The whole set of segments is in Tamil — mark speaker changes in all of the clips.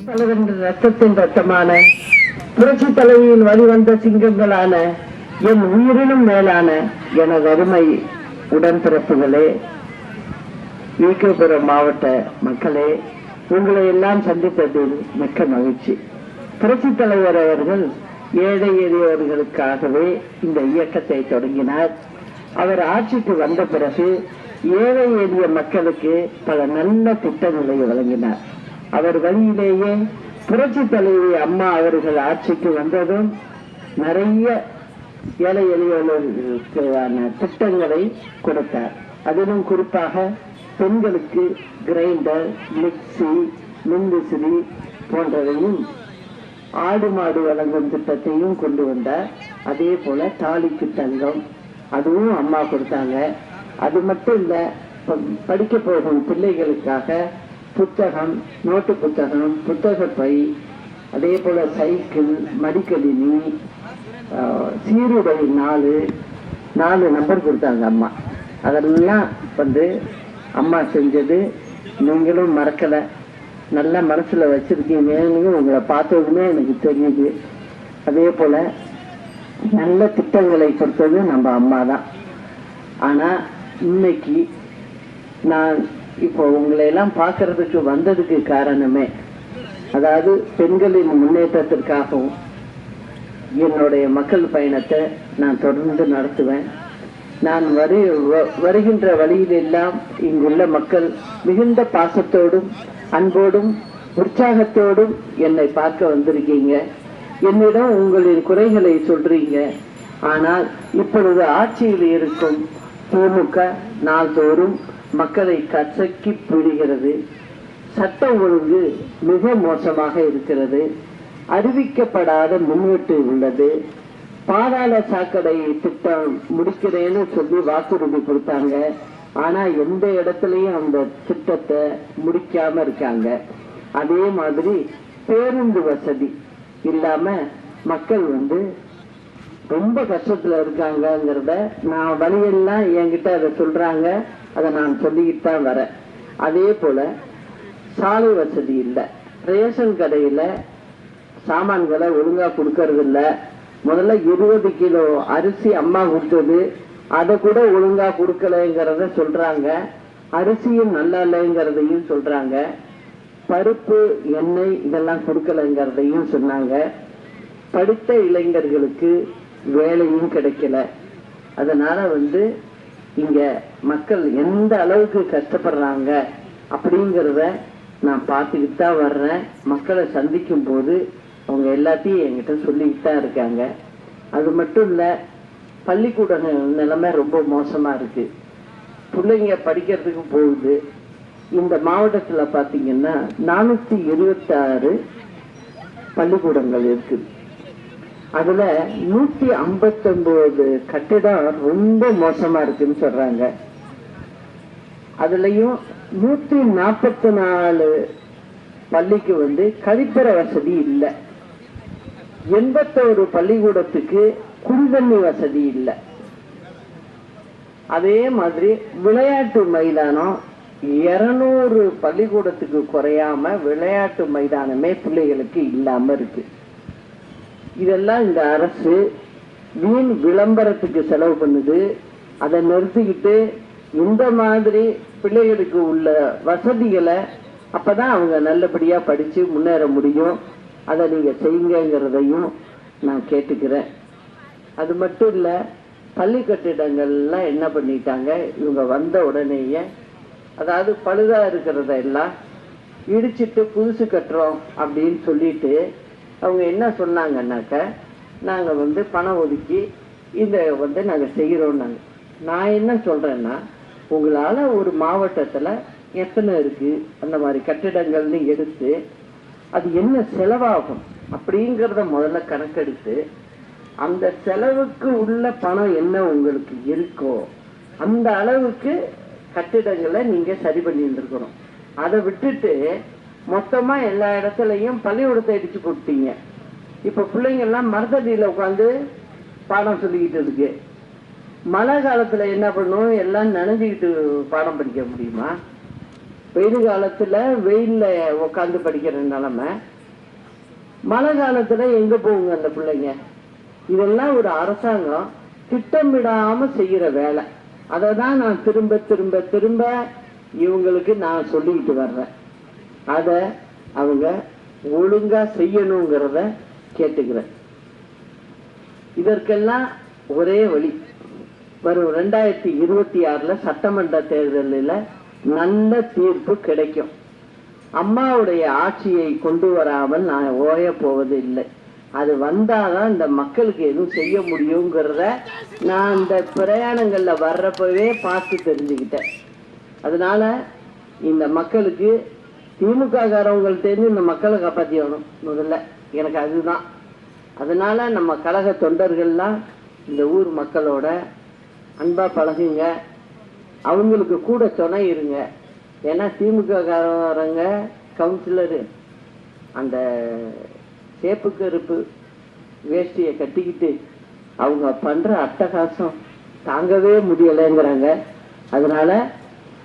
Speaker 1: தலைவரின் ரத்தத்தின் ரத்தமான புரட்சி தலைவியின் வழிவந்த சிங்கங்களான என் உயிரினும் மேலான எனது அருமை உடன்பிறப்புகளே, விழுப்புரம் மாவட்ட மக்களே, உங்களை எல்லாம் சந்தித்ததில் மிக்க மகிழ்ச்சி. புரட்சி தலைவர் அவர்கள் ஏழை எளியவர்களுக்காகவே இந்த இயக்கத்தை தொடங்கினார். அவர் ஆட்சிக்கு வந்த பிறகு ஏழை எளிய மக்களுக்கு பல நல்ல திட்டங்களை வழங்கினார். அவர் வழியிலேயே புரட்சி தலைவி அம்மா அவர்கள் ஆட்சிக்கு வந்ததும் நிறைய ஏழை எளியவர்களுக்கான திட்டங்களை கொடுத்தார். அதிலும் குறிப்பாக பெண்களுக்கு கிரைண்டர், மிக்சி, மின்விசிறி போன்றதையும், ஆடு மாடு வழங்கும் திட்டத்தையும் கொண்டு வந்தார். அதே போல தாலிக்கு தங்கம் அதுவும் அம்மா கொடுத்தாங்க. அது மட்டும் இல்ல, படிக்க போகும் பிள்ளைகளுக்காக புத்தகம், நோட்டு புத்தகம், புத்தக பை, அதே போல சைக்கிள், மடிக்கணினி, சீருடை 4 நம்பர் கொடுத்தாங்க அம்மா. அதெல்லாம் அம்மா செஞ்சது நீங்களும் மறக்கல, நல்லா மனசுல வச்சிருக்கீங்க. உங்களை பார்த்ததுமே எனக்கு தெரியுது. அதே போல நல்ல திட்டங்களை கொடுத்தது நம்ம அம்மா தான். ஆனா இன்னைக்கு நான் இப்போ உங்களை எல்லாம் பார்க்கறதுக்கு வந்ததுக்கு காரணமே, அதாவது பெண்களின் முன்னேற்றத்திற்காகவும் என்னுடைய மக்கள் பயணத்தை நான் தொடர்ந்து நடத்துவேன். நான் வருகின்ற வழியிலெல்லாம் இங்குள்ள மக்கள் மிகுந்த பாசத்தோடும் அன்போடும் உற்சாகத்தோடும் என்னை பார்க்க வந்திருக்கீங்க. என்னிடம் உங்களின் குறைகளை சொல்றீங்க. ஆனால் இப்பொழுது ஆட்சியில் இருக்கும் திமுக நாள்தோறும் மக்களை கசக்கி பிடிக்கிறது. சட்ட ஒழுங்கு மிக மோசமாக இருக்கிறது. அறிவிக்கப்படாத முன்வெட்டு உள்ளது. பாதாள சாக்கடை திட்டம் முடிக்கிறேன்னு சொல்லி வாக்குறுதி கொடுத்தாங்க. ஆனா எந்த இடத்துலயும் அந்த திட்டத்தை முடிக்காம இருக்காங்க. அதே மாதிரி பேருந்து வசதி இல்லாம மக்கள் ரொம்ப கஷ்டத்துல இருக்காங்கிறத நான் வழியெல்லாம் என்கிட்ட அதை சொல்றாங்க. அதை நான் சொல்லிக்கிட்டு தான் வரேன். அதே போல சாலை வசதி இல்லை. ரேஷன் கடையில சாமான்களை ஒழுங்கா கொடுக்கறது இல்ல. முதல்ல 20 கிலோ அரிசி அம்மா கொடுத்தது, அதை கூட ஒழுங்கா கொடுக்கலைங்கிறத சொல்றாங்க. அரிசியும் நல்லா இல்லைங்கிறதையும் சொல்றாங்க. பருப்பு, எண்ணெய் இதெல்லாம் கொடுக்கலைங்கிறதையும் சொன்னாங்க. படித்த இளைஞர்களுக்கு வேலையும் கிடைக்கல. அதனால இங்க மக்கள் எந்த அளவுக்கு கஷ்டப்படுறாங்க அப்படிங்கிறத நான் பார்த்துக்கிட்டு தான் வர்றேன். மக்களை சந்திக்கும் போது அவங்க எல்லாத்தையும் என்கிட்ட சொல்லிக்கிட்டு தான் இருக்காங்க. அது மட்டும் இல்ல, பள்ளிக்கூட நிலைமை ரொம்ப மோசமா இருக்கு. பிள்ளைங்க படிக்கிறதுக்கு போகுது. இந்த மாவட்டத்துல பாத்தீங்கன்னா 426 பள்ளிக்கூடங்கள் இருக்கு. அதுல 159 கட்டிடம் ரொம்ப மோசமா இருக்குன்னு சொல்றாங்க. அதுலயும் 144 பள்ளிக்கு கழிப்பறை வசதி இல்லை. 81 பள்ளிக்கூடத்துக்கு குடிதண்ணி வசதி இல்லை. அதே மாதிரி விளையாட்டு மைதானம் 200 பள்ளிக்கூடத்துக்கு குறையாம விளையாட்டு மைதானமே பிள்ளைகளுக்கு இல்லாம இருக்கு. இதெல்லாம் இந்த அரசு வீண் விளம்பரத்துக்கு செலவு பண்ணுது. அதை நிறுத்திக்கிட்டு இந்த மாதிரி பிள்ளைகளுக்கு உள்ள வசதிகளை அப்பதான் அவங்க நல்லபடியா படிச்சு முன்னேற முடியும். அதை நீங்க செய்யுங்கிறதையும் நான் கேட்டுக்கிறேன். அது மட்டும் இல்ல, பள்ளி கட்டிடங்கள்லாம் என்ன பண்ணிட்டாங்க, இவங்க வந்த உடனேயே, அதாவது பழுதா இருக்கிறத எல்லாம் இடிச்சிட்டு புதுசு கட்டுறோம் அப்படின்னு சொல்லிட்டு அவங்க என்ன சொன்னாங்கன்னாக்க, நாங்க பணம் ஒதுக்கி இதை நாங்க செய்யறோம். நான் என்ன சொல்றேன்னா, உங்களால ஒரு மாவட்டத்துல எத்தனை இருக்கு அந்த மாதிரி கட்டிடங்கள்னு எடுத்து அது என்ன செலவாகும் அப்படிங்கிறத முதல்ல கணக்கெடுத்து அந்த செலவுக்கு உள்ள பணம் என்ன உங்களுக்கு இருக்கோ அந்த அளவுக்கு கட்டிடங்களை நீங்க சரி பண்ணிட்டு இருக்கணும். அதை விட்டுட்டு மொத்தமா எல்லா இடத்துலயும் பள்ளிக்கூடத்தை இடிச்சு போட்டீங்க. இப்ப பிள்ளைங்க எல்லாம் மரத்தடியில உட்காந்து பாடம் சொல்லிக்கிட்டு இருக்கு. மழை காலத்துல என்ன பண்ணும், எல்லாம் நனைஞ்சுக்கிட்டு பாடம் படிக்க முடியுமா? வெயில் காலத்துல வெயில்ல உட்காந்து படிக்கிற நிலைமை, மழை காலத்துல எங்க போகுங்க அந்த பிள்ளைங்க? இதெல்லாம் ஒரு அரசாங்கம் திட்டமிடாம செய்யற வேலை. அதை தான் நான் திரும்ப திரும்ப திரும்ப இவங்களுக்கு நான் சொல்லிக்கிட்டு வர்றேன். அத அவங்க ஒழுங்கா செய்யணுங்கிறத கேட்டுக்கிறேன். இதற்கெல்லாம் ஒரே வழி, வரும் 2026 சட்டமன்ற தேர்தலில் நல்ல தீர்ப்பு கிடைக்கும். அம்மாவுடைய ஆட்சியை கொண்டு வராமல் நான் ஓய போவது இல்லை. அது வந்தாதான் இந்த மக்களுக்கு எதுவும் செய்ய முடியுங்கிறத நான் இந்த பிரயாணங்கள்ல வர்றப்பவே பார்த்து தெரிஞ்சுக்கிட்டேன். அதனால இந்த மக்களுக்கு திமுக காரவங்கள்ட்ட இருந்து இந்த மக்களை காப்பாற்றியணும் முதல்ல, எனக்கு அதுதான். அதனால நம்ம கழக தொண்டர்கள்லாம் இந்த ஊர் மக்களோட அன்பா பழகுங்க, அவங்களுக்கு கூட துணை இருங்க. ஏன்னா திமுக காரங்க கவுன்சிலரு அந்த சேப்பு கருப்பு வேஷ்டியை கட்டிக்கிட்டு அவங்க பண்ற அட்டகாசம் தாங்கவே முடியலைங்கிறாங்க. அதனால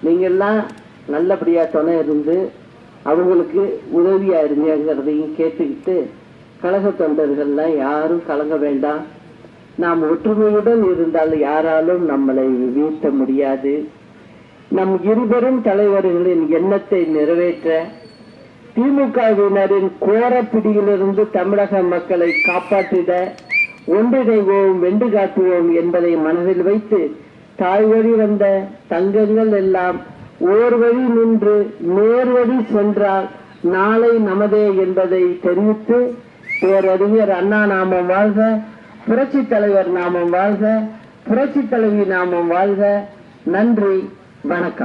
Speaker 1: நீங்கெல்லாம் நல்லபடியா துணை இருந்து அவங்களுக்கு உதவியா இருங்கிறதையும் கேட்டுக்கிட்டு, கழக தொண்டர்கள்லாம் யாரும் கலங்க வேண்டாம். நாம் ஒற்றுமையுடன் இருந்தால் யாராலும் நம்மளை வீழ்த்த முடியாது. நம் இருவரும் தலைவர்களின் எண்ணத்தை நிறைவேற்ற திமுகவினரின் கோர பிடியிலிருந்து தமிழக மக்களை காப்பாற்றிட ஒன்றிணைவோம், வென்று காட்டுவோம் என்பதை மனதில் வைத்து தாய் வழி வந்த தங்கங்கள் எல்லாம் ஓர் வழி நின்று நேர்வழி சென்றால் நாளை நமதே என்பதை தெரிவித்து, பேரறிஞர் அண்ணா நாமம் வாழ்க, புரட்சி தலைவர் நாமம் வாழ்க, புரட்சி தலைவி நாமம் வாழ்க. நன்றி, வணக்கம்.